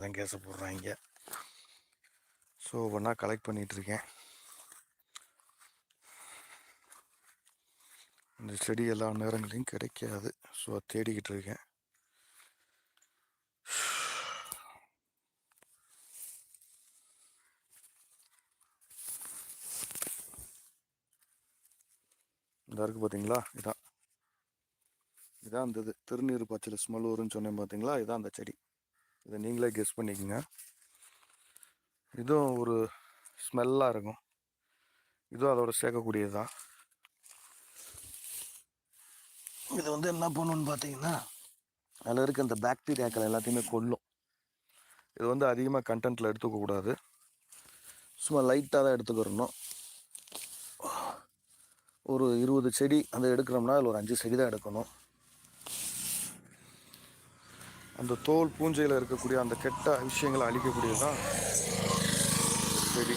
அதான் கேஸை போடுறாங்க. ஸோ ஒவ்வொன்றா கலெக்ட் பண்ணிகிட்ருக்கேன். இந்த செடி எல்லா நேரங்களையும் கிடைக்காது. ஸோ தேடிக்கிட்டு இருக்கேன். இந்த இருக்குது பார்த்தீங்களா, இதான் அந்த இது திருநீர் பச்சையில் ஸ்மெல் வரும்னு சொன்னேன் பார்த்தீங்களா, இதான் அந்த செடி. இதை நீங்களே கெஸ் பண்ணிக்கோங்க. இதுவும் ஒரு ஸ்மெல்லாக இருக்கும். இதுவும் அதோட சேர்க்கக்கூடியது தான். இது வந்து என்ன பண்ணணும்னு பார்த்தீங்கன்னா, அதில் இருக்க இந்த பாக்டீரியாக்கள் எல்லாத்தையுமே கொல்லும். இது வந்து அதிகமாக கண்டென்ட்டில் எடுத்துக்கக்கூடாது. சும்மா லைட்டாக தான் எடுத்துக்கிறணும். ஒரு 20 செடி அந்த எடுக்கிறோம்னா அதில் ஒரு 5 செடி தான் எடுக்கணும். அந்த தோல் பூஞ்சையில் இருக்கக்கூடிய அந்த கெட்ட விஷயங்களை அழிக்கக்கூடியது தான் செடி.